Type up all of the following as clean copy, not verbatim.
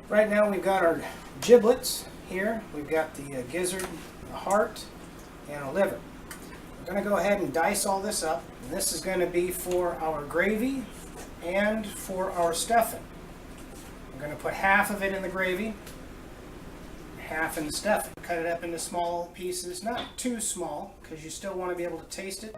Right now we've got our giblets here. We've got the gizzard, a heart, and a liver. We're going to go ahead and dice all this up. And this is going to be for our gravy and for our stuffing. We're going to put half of it in the gravy, half in the stuffing. Cut it up into small pieces, not too small, because you still want to be able to taste it.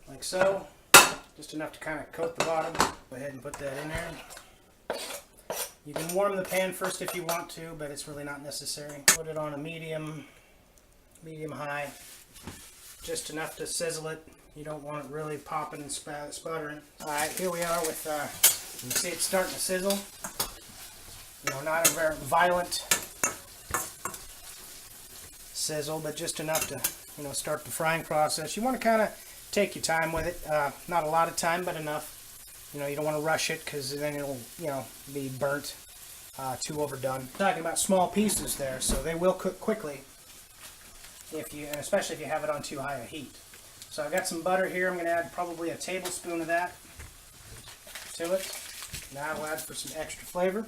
Like so, just enough to kind of coat the bottom. Go ahead and put that in there. You can warm the pan first if you want to, but it's really not necessary. Put it on a medium high, just enough to sizzle it. You don't want it really popping and sputtering. Alright, here we are with, you can see it's starting to sizzle. You know, not a very violent sizzle, but just enough to, you know, start the frying process. You want to kind of take your time with it. Not a lot of time, but enough. You know, you don't want to rush it because then it'll, you know, be burnt, too overdone. I'm talking about small pieces there, so they will cook quickly, if you, and especially if you have it on too high a heat. So I've got some butter here. I'm going to add probably a tablespoon of that to it. Now I'll add for some extra flavor.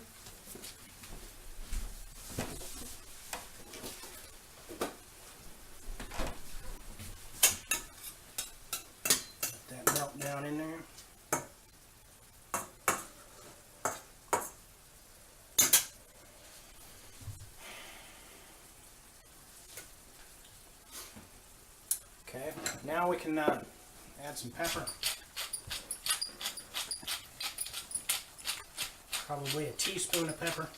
Let that melt down in there. Okay, now we can add some pepper. Probably a teaspoon of pepper.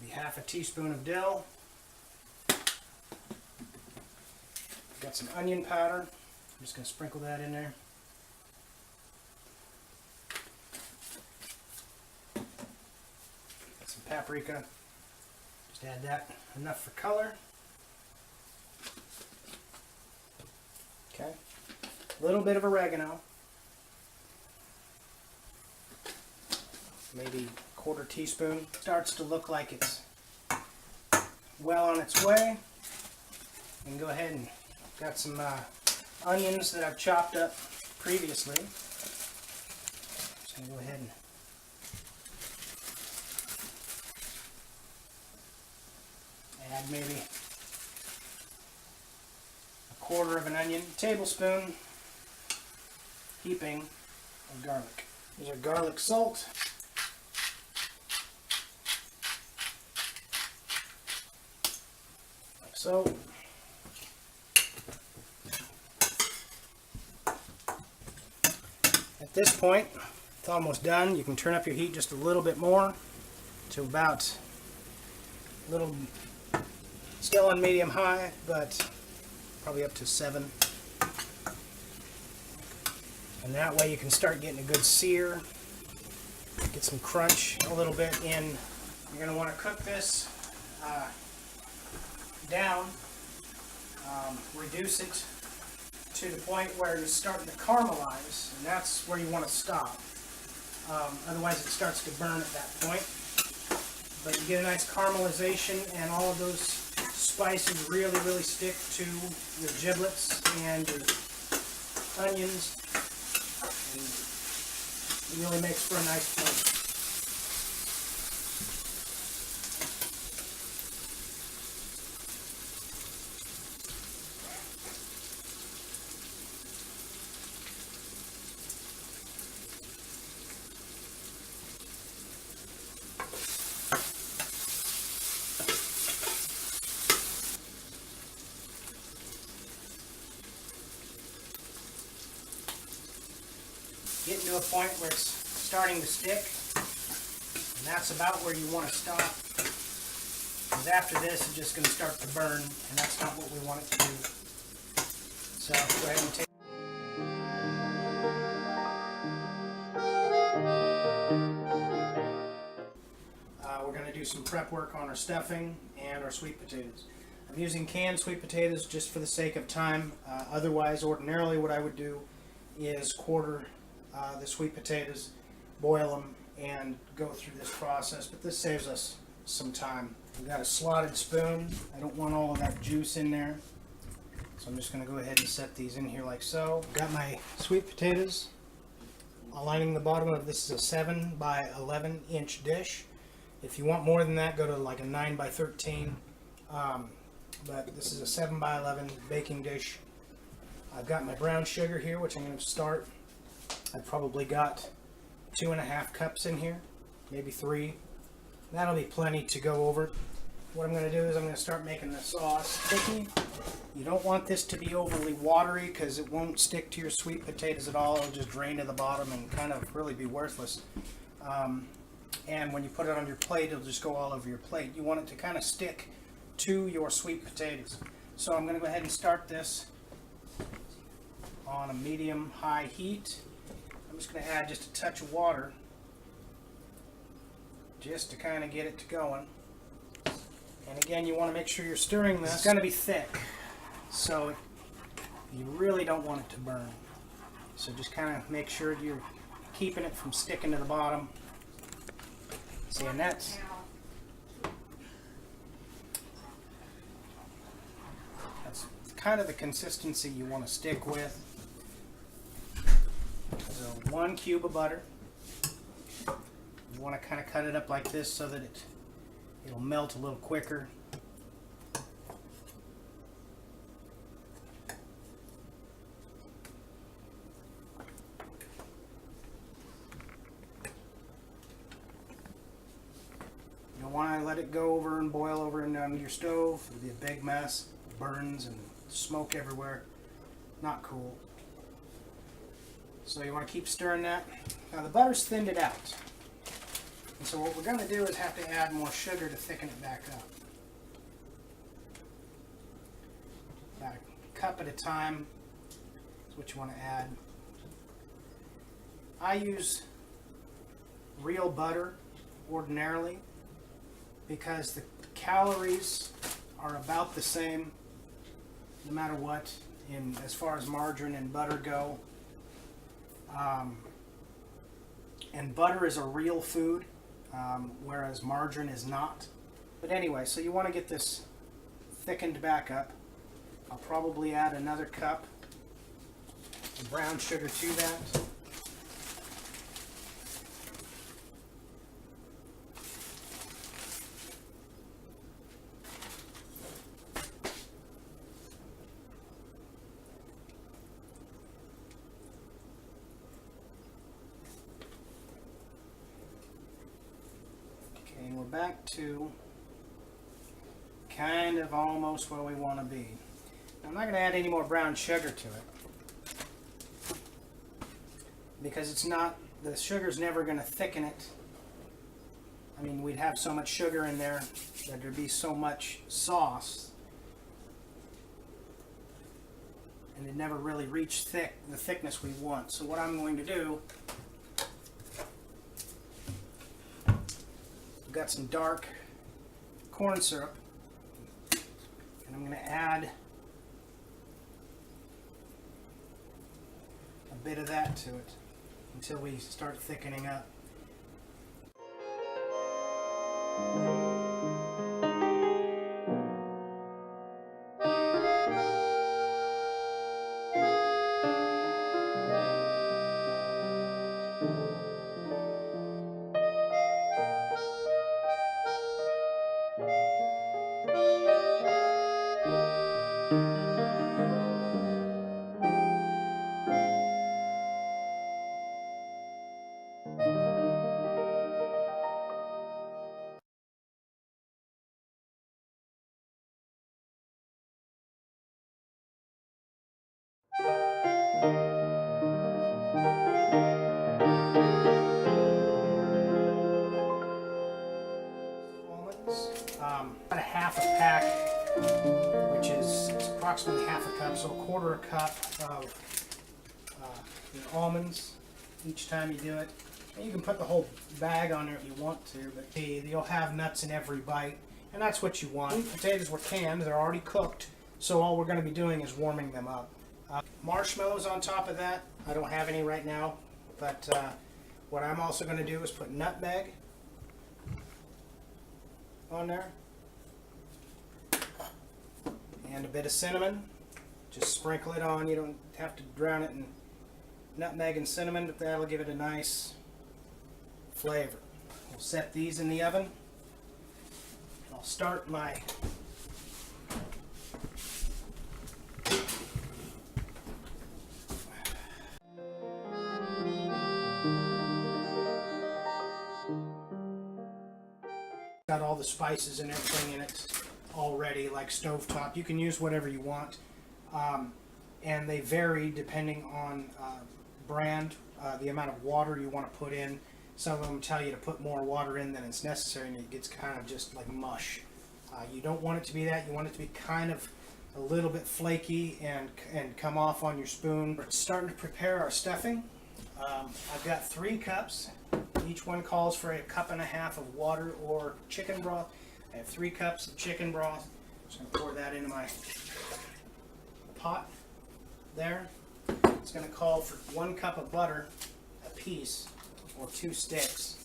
Maybe half a teaspoon of dill. Got some onion powder. I'm just going to sprinkle that in there. Paprika, just add that, enough for color. Okay, a little bit of oregano, maybe a quarter teaspoon. Starts to look like it's well on its way. And go ahead and got some onions that I've chopped up previously. Just gonna go ahead and add maybe a quarter of an onion, tablespoon heaping of garlic. There's our garlic salt. Like so. At this point, it's almost done. You can turn up your heat just a little bit more to about a little. Still on medium high, but probably up to 7. And that way you can start getting a good sear, get some crunch a little bit in. You're going to want to cook this down, reduce it to the point where it's starting to caramelize, and that's where you want to stop. Otherwise it starts to burn at that point. But you get a nice caramelization and all of those spices really stick to your giblets and your onions, and it really makes for a nice flavor. Getting to a point where it's starting to stick, and that's about where you want to stop, because after this it's just going to start to burn, and that's not what we want it to do. So go ahead and take we're going to do some prep work on our stuffing and our sweet potatoes. I'm using canned sweet potatoes just for the sake of time. Otherwise, ordinarily what I would do is quarter the sweet potatoes, boil them, and go through this process, but this saves us some time. We've got a slotted spoon. I don't want all of that juice in there, so I'm just going to go ahead and set these in here like so. Got my sweet potatoes aligning the bottom of this is a 7 by 11 inch dish. If you want more than that, go to like a 9 by 13. But this is a 7 by 11 baking dish. I've got my brown sugar here, which I'm going to start. I've probably got 2.5 cups in here, maybe 3. That'll be plenty to go over. What I'm going to do is I'm going to start making the sauce sticky. You don't want this to be overly watery because it won't stick to your sweet potatoes at all. It'll just drain to the bottom and kind of really be worthless. And when you put it on your plate, it'll just go all over your plate. You want it to kind of stick to your sweet potatoes. So I'm going to go ahead and start this on a medium-high heat. I'm just going to add just a touch of water just to kind of get it to going. And again, you want to make sure you're stirring this. It's going to be thick, so you really don't want it to burn. So just kind of make sure you're keeping it from sticking to the bottom. See, and that's kind of the consistency you want to stick with. So 1 cube of butter. You want to kind of cut it up like this so that it'll melt a little quicker. You don't want to let it go over and boil over and on your stove. It'll be a big mess. Burns and smoke everywhere. Not cool. So you want to keep stirring that. Now the butter's thinned it out. And so what we're going to do is have to add more sugar to thicken it back up. About a cup at a time is what you want to add. I use real butter ordinarily because the calories are about the same no matter what in as far as margarine and butter go. And butter is a real food, whereas margarine is not. But anyway, so you want to get this thickened back up. I'll probably add another cup of brown sugar to that. We're back to kind of almost where we want to be. I'm not going to add any more brown sugar to it because it's not, the sugar's never going to thicken it. I mean, we'd have so much sugar in there that there'd be so much sauce and it'd never really reach the thickness we want. So what I'm going to do, I've got some dark corn syrup, and I'm going to add a bit of that to it until we start thickening up. About a half a pack, which is approximately half a cup, so a quarter a cup of almonds each time you do it. You can put the whole bag on there if you want to, but you'll have nuts in every bite, and that's what you want. The potatoes were canned, they're already cooked, so all we're going to be doing is warming them up. Marshmallows on top of that. I don't have any right now, but what I'm also going to do is put nutmeg on there, and a bit of cinnamon. Just sprinkle it on. You don't have to drown it in nutmeg and cinnamon, but that'll give it a nice flavor. We'll set these in the oven. I'll start my got all the spices and everything in it already, like stovetop. You can use whatever you want, and they vary depending on brand, the amount of water you want to put in. Some of them tell you to put more water in than it's necessary, and it gets kind of just like mush. You don't want it to be that. You want it to be kind of a little bit flaky and come off on your spoon. We're starting to prepare our stuffing. I've got 3 cups. Each one calls for a cup and a half of water or chicken broth. I have 3 cups of chicken broth. I'm just going to pour that into my pot there. It's going to call for 1 cup of butter a piece, or 2 sticks.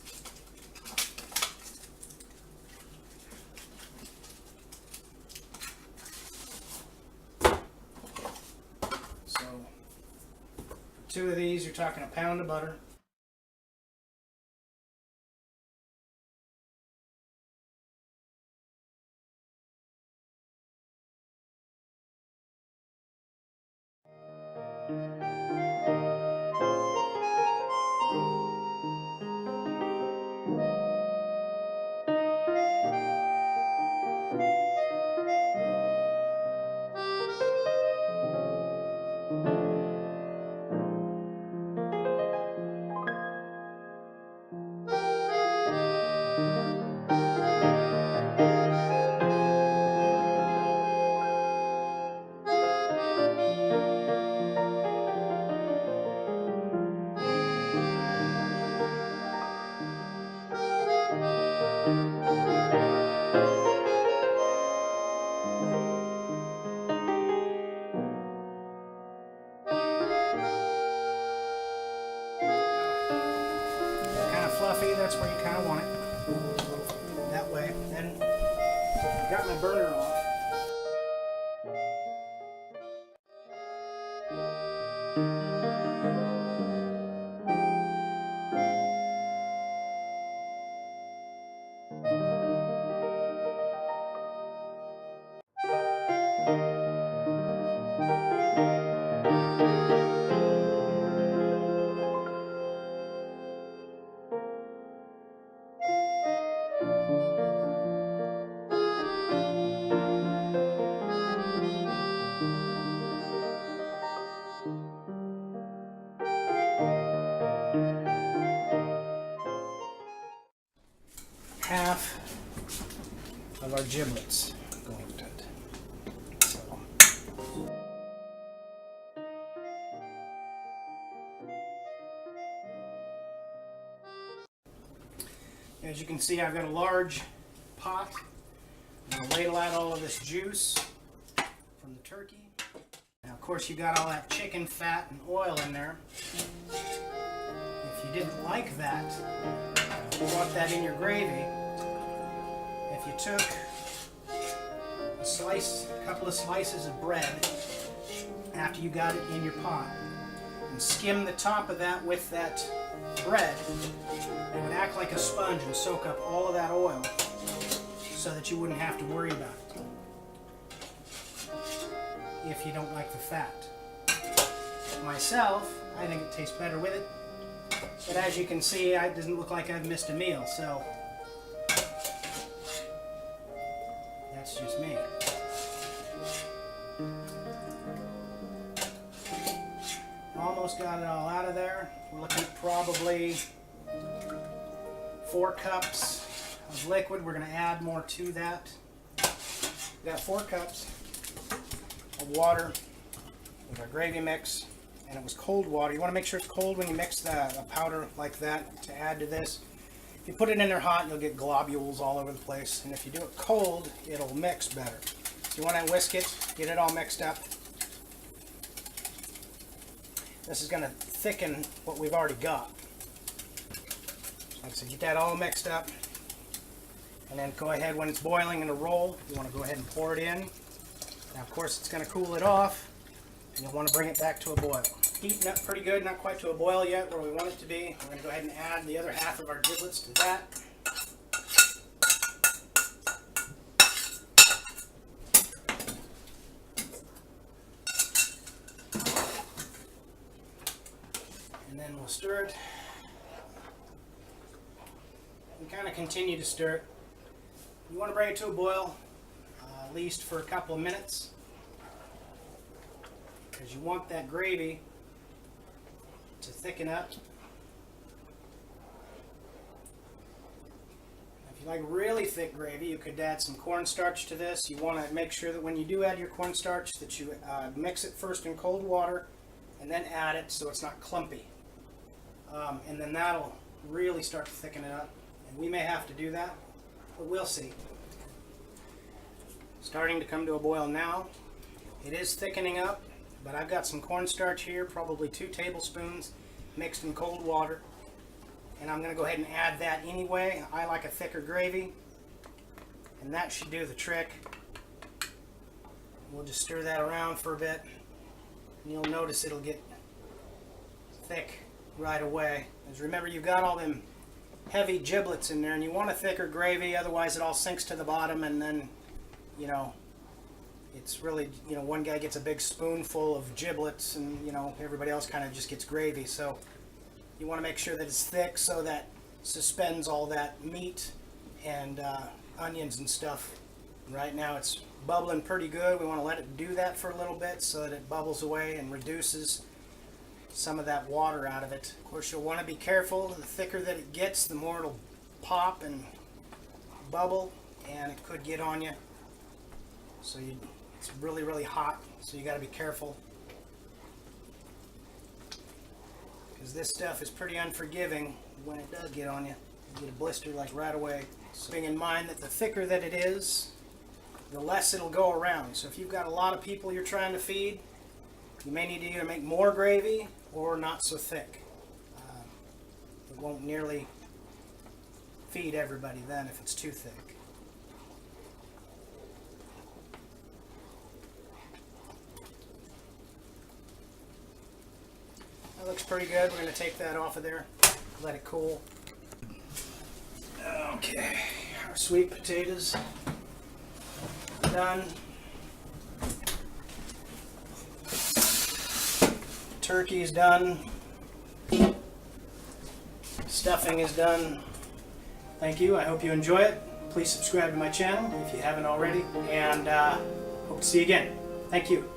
So, for 2 of these, you're talking a pound of butter. Fluffy, that's where you kind of want it. That way. Then I've got my burner off. Half of our giblets going to it. So. As you can see, I've got a large pot. I'm going to ladle out all of this juice from the turkey. Now, of course, you got all that chicken fat and oil in there. If you didn't like that, you want that in your gravy. If you took a couple of slices of bread after you got it in your pot and skim the top of that with that bread, it would act like a sponge and soak up all of that oil so that you wouldn't have to worry about it if you don't like the fat. Myself, I think it tastes better with it, but as you can see, it doesn't look like I've missed a meal, so that's just me. Almost got it all out of there. We're looking at probably 4 cups of liquid. We're going to add more to that. We've got 4 cups of water with our gravy mix, and it was cold water. You want to make sure it's cold when you mix a powder like that to add to this. If you put it in there hot, you'll get globules all over the place, and if you do it cold, it'll mix better. So you want to whisk it, get it all mixed up. This is going to thicken what we've already got. Like I said, get that all mixed up, and then go ahead when it's boiling in a roll. You want to go ahead and pour it in. Now, of course, it's going to cool it off, and you'll want to bring it back to a boil. Heating up pretty good, not quite to a boil yet where we want it to be. We're going to go ahead and add the other half of our giblets to that. And then we'll stir it. And kind of continue to stir it. You want to bring it to a boil, at least for a couple of minutes, because you want that gravy to thicken up. If you like really thick gravy, you could add some cornstarch to this. You want to make sure that when you do add your cornstarch that you mix it first in cold water and then add it so it's not clumpy. And then that'll really start to thicken it up. And we may have to do that, but we'll see. Starting to come to a boil now. It is thickening up, but I've got some cornstarch here, probably 2 tablespoons mixed in cold water. And I'm going to go ahead and add that anyway. I like a thicker gravy, and that should do the trick. We'll just stir that around for a bit, and you'll notice it'll get thick right away. Because remember, you've got all them heavy giblets in there, and you want a thicker gravy, otherwise it all sinks to the bottom, and then, you know, it's really, you know, one guy gets a big spoonful of giblets, and, you know, everybody else kind of just gets gravy. So you want to make sure that it's thick so that suspends all that meat and onions and stuff. Right now it's bubbling pretty good. We want to let it do that for a little bit so that it bubbles away and reduces some of that water out of it. Of course, you'll want to be careful. The thicker that it gets, the more it'll pop and bubble, and it could get on you. So it's really, really hot, so you got to be careful, because this stuff is pretty unforgiving when it does get on you. You get a blister like right away. So bearing in mind that the thicker that it is, the less it'll go around. So if you've got a lot of people you're trying to feed, you may need to either make more gravy or not so thick. It won't nearly feed everybody then if it's too thick. That looks pretty good. We're going to take that off of there, let it cool. Okay, our sweet potatoes done. Turkey is done. Stuffing is done. Thank you. I hope you enjoy it. Please subscribe to my channel if you haven't already, and hope to see you again. Thank you.